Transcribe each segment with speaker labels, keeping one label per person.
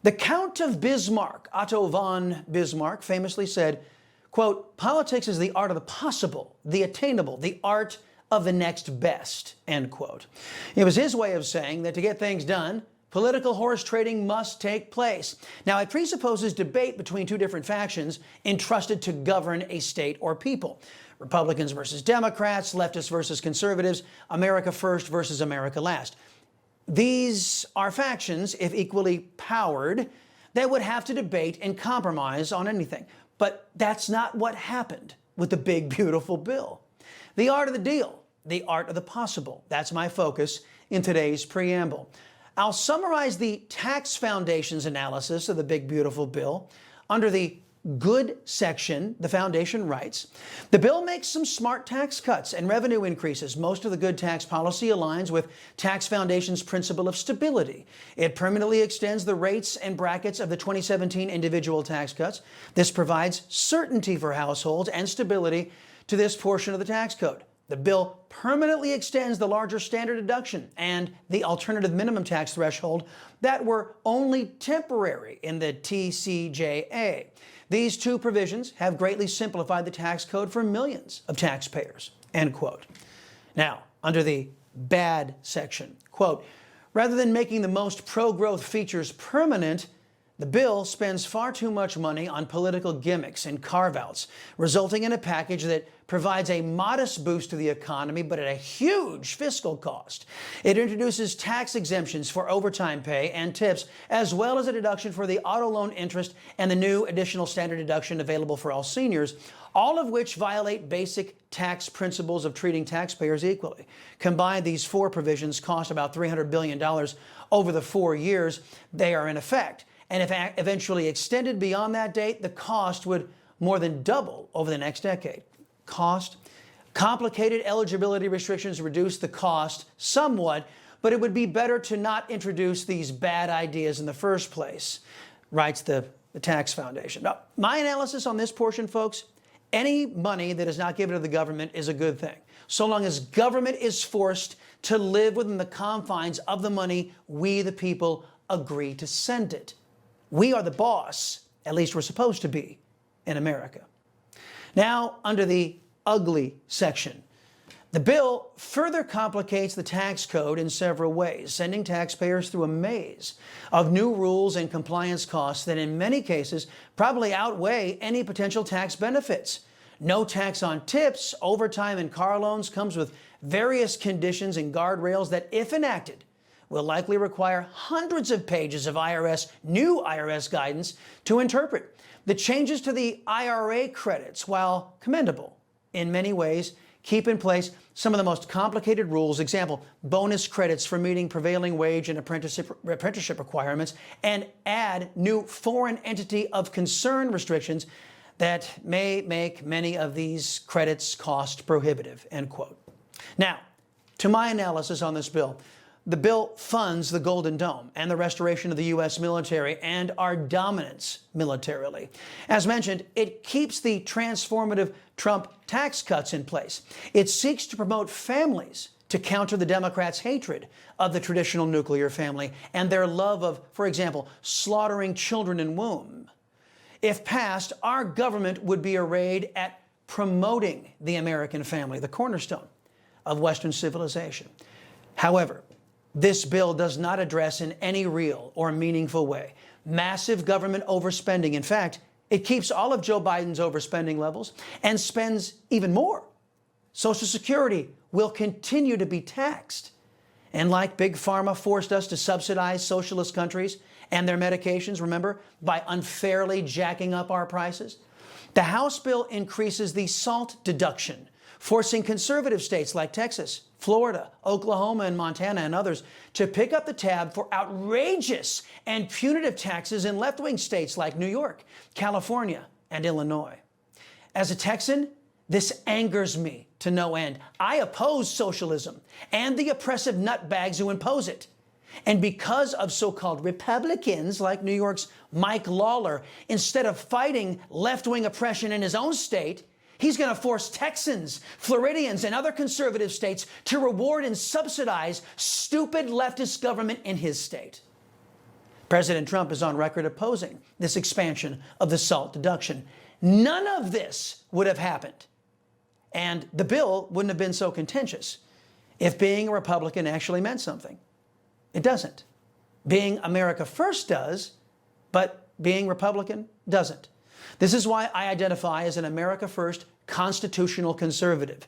Speaker 1: The Count of Bismarck, Otto von Bismarck, famously said, quote, "Politics is the art of the possible, the attainable, the art of the next best," end quote. It was his way of saying that to get things done, political horse trading must take place. Now, it presupposes debate between two different factions entrusted to govern a state or people. Republicans versus Democrats, leftists versus conservatives, America first versus America last. These are factions, if equally powered, that would have to debate and compromise on anything. But that's not what happened with the big, beautiful bill. The art of the deal, the art of the possible. That's my focus in today's preamble. I'll summarize the tax foundation's analysis of the big, beautiful bill under the good section. The foundation writes, the bill makes some smart tax cuts and revenue increases. Most of the good tax policy aligns with Tax Foundation's principle of stability. It permanently extends the rates and brackets of the 2017 individual tax cuts. This provides certainty for households and stability to this portion of the tax code. The bill permanently extends the larger standard deduction and the alternative minimum tax threshold that were only temporary in the TCJA. These two provisions have greatly simplified the tax code for millions of taxpayers, end quote. Now, under the bad section, quote, rather than making the most pro-growth features permanent, the bill spends far too much money on political gimmicks and carve-outs, resulting in a package that provides a modest boost to the economy, but at a huge fiscal cost. It introduces tax exemptions for overtime pay and tips, as well as a deduction for the auto loan interest and the new additional standard deduction available for all seniors, all of which violate basic tax principles of treating taxpayers equally. Combined, these four provisions cost about $300 billion over the 4 years they are in effect. And if eventually extended beyond that date, the cost would more than double over the next decade. Cost? Complicated eligibility restrictions reduce the cost somewhat, but it would be better to not introduce these bad ideas in the first place, writes the Tax Foundation. Now, my analysis on this portion, folks, any money that is not given to the government is a good thing, so long as government is forced to live within the confines of the money we, the people, agree to send it. We are the boss, at least we're supposed to be, in America. Now, under the ugly section, the bill further complicates the tax code in several ways, sending taxpayers through a maze of new rules and compliance costs that in many cases probably outweigh any potential tax benefits. No tax on tips, overtime, and car loans comes with various conditions and guardrails that, if enacted, will likely require hundreds of pages of new IRS guidance to interpret. The changes to the IRA credits, while commendable in many ways, keep in place some of the most complicated rules. Example, bonus credits for meeting prevailing wage and apprenticeship requirements, and add new foreign entity of concern restrictions that may make many of these credits cost prohibitive, end quote. Now, to my analysis on this bill, the bill funds the Golden Dome and the restoration of the U.S. military and our dominance militarily. As mentioned, it keeps the transformative Trump tax cuts in place. It seeks to promote families to counter the Democrats' hatred of the traditional nuclear family and their love of, for example, slaughtering children in womb. If passed, our government would be arrayed at promoting the American family, the cornerstone of Western civilization. However, this bill does not address in any real or meaningful way massive government overspending. In fact, it keeps all of Joe Biden's overspending levels and spends even more. Social Security will continue to be taxed. And like Big Pharma forced us to subsidize socialist countries and their medications, remember, by unfairly jacking up our prices, the House bill increases the SALT deduction, forcing conservative states like Texas, Florida, Oklahoma, and Montana, and others to pick up the tab for outrageous and punitive taxes in left-wing states like New York, California, and Illinois. As a Texan, this angers me to no end. I oppose socialism and the oppressive nutbags who impose it. And because of so-called Republicans like New York's Mike Lawler, instead of fighting left-wing oppression in his own state, he's going to force Texans, Floridians, and other conservative states to reward and subsidize stupid leftist government in his state. President Trump is on record opposing this expansion of the SALT deduction. None of this would have happened, and the bill wouldn't have been so contentious if being a Republican actually meant something. It doesn't. Being America First does, but being Republican doesn't. This is why I identify as an America First constitutional conservative,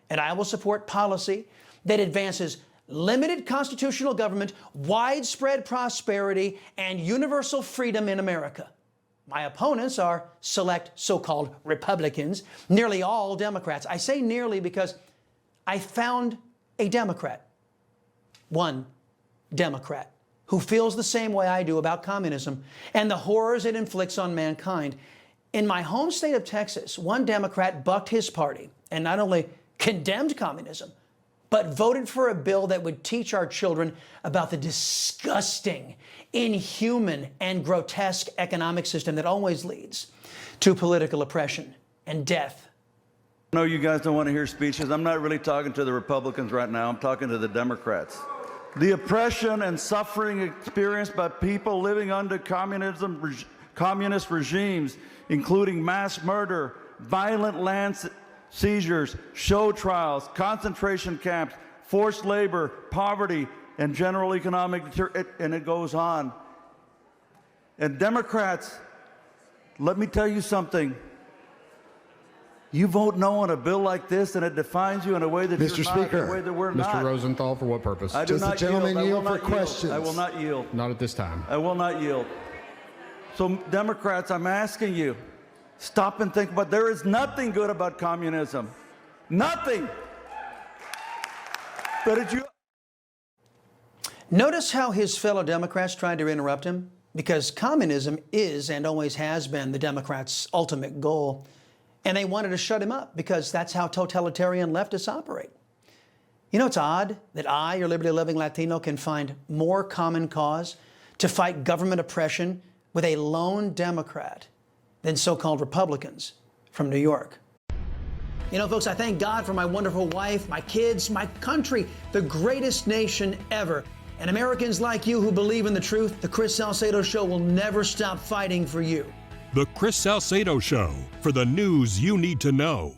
Speaker 1: and I will support policy that advances limited constitutional government, widespread prosperity, and universal freedom in America. My opponents are select so-called Republicans, nearly all Democrats. I say nearly because I found a Democrat, one Democrat, who feels the same way I do about communism and the horrors it inflicts on mankind. In my home state of Texas, one Democrat bucked his party and not only condemned communism, but voted for a bill that would teach our children about the disgusting, inhuman, and grotesque economic system that always leads to political oppression and death.
Speaker 2: I know you guys don't want to hear speeches. I'm not really talking to the Republicans right now. I'm talking to the Democrats. The oppression and suffering experienced by people living under communist regimes, including mass murder, violent land seizures, show trials, concentration camps, forced labor, poverty, and general economic and it goes on. And Democrats, let me tell you something. You vote no on a bill like this, and it defines you in a way that
Speaker 3: Mr.
Speaker 2: you're not,
Speaker 3: Speaker,
Speaker 2: in a way that we're not.
Speaker 3: Mr. Rosenthal, for what purpose?
Speaker 2: I do
Speaker 3: Does
Speaker 2: not
Speaker 3: the gentleman yield for
Speaker 2: yield.
Speaker 3: questions?
Speaker 2: I will not yield.
Speaker 3: Not at this time.
Speaker 2: I will not yield. So, Democrats, I'm asking you, stop and think about. There is nothing good about communism. Nothing. But did you?
Speaker 1: Notice how his fellow Democrats tried to interrupt him, because communism is and always has been the Democrats' ultimate goal. And they wanted to shut him up because that's how totalitarian leftists operate. You know, it's odd that I, your liberty-loving Latino, can find more common cause to fight government oppression with a lone Democrat than so-called Republicans from New York. You know, folks, I thank God for my wonderful wife, my kids, my country, the greatest nation ever. And Americans like you who believe in the truth, the Chris Salcedo Show will never stop fighting for you.
Speaker 4: The Chris Salcedo Show, for the news you need to know.